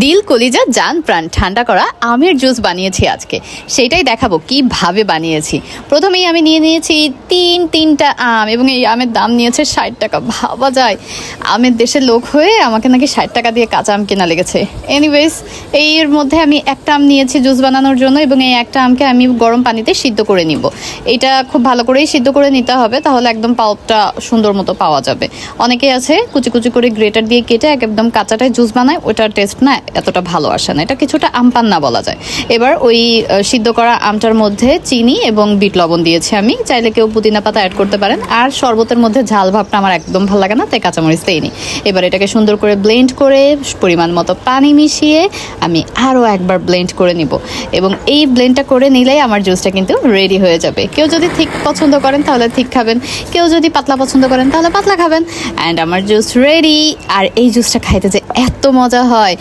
দিল কলিজা জান প্রাণ ঠান্ডা করা আমের জুস বানিয়েছি আজকে, সেটাই দেখাবো কিভাবে বানিয়েছি। প্রথমেই আমি নিয়ে নিয়েছি তিনটা আম এবং এই আমের দাম নিয়েছে 60 টাকা। ভাবা যায়, আমের দেশের লোক হয়ে আমাকে নাকি 60 টাকা দিয়ে কাঁচা আম কেনা লেগেছে। এনিওয়েজ, এর মধ্যে আমি একটা আম নিয়েছি জুস বানানোর জন্য এবং এই একটা আমকে আমি গরম পানিতে সিদ্ধ করে নিব। এটা খুব ভালো করেই সিদ্ধ করে নিতে হবে, তাহলে একদম পাল্পটা সুন্দর মতো পাওয়া যাবে। অনেকেই আছে কুচি কুচি করে গ্রেটার দিয়ে কেটে একদম কাঁচাটায় জুস বানায়, ওটার টেস্ট না এতটা ভালো আসে না। এটা কিছুটা আমপান্না বলা যায়। এবার ওই সিদ্ধ করা আমটার মধ্যে চিনি এবং বিট লবণ দিয়েছি আমি। চাইলে কেউ পুদিনা পাতা অ্যাড করতে পারেন। আর শরবতের মধ্যে ঝাল ভাবটা আমার একদম ভালো লাগে না, তাই কাঁচামরিচ দেইনি। এবার এটাকে সুন্দর করে ব্লেন্ড করে পরিমাণ মতো পানি মিশিয়ে আমি আরও একবার ব্লেন্ড করে নিব এবং এই ব্লেন্ডটা করে নিলেই আমার জুসটা কিন্তু রেডি হয়ে যাবে। কেউ যদি ঠিক পছন্দ করেন তাহলে ঠিক খাবেন, কেউ যদি পাতলা পছন্দ করেন তাহলে পাতলা খাবেন। অ্যান্ড আমার জুস রেডি। আর এই জুসটা খাইতে যে এত মজা হয়,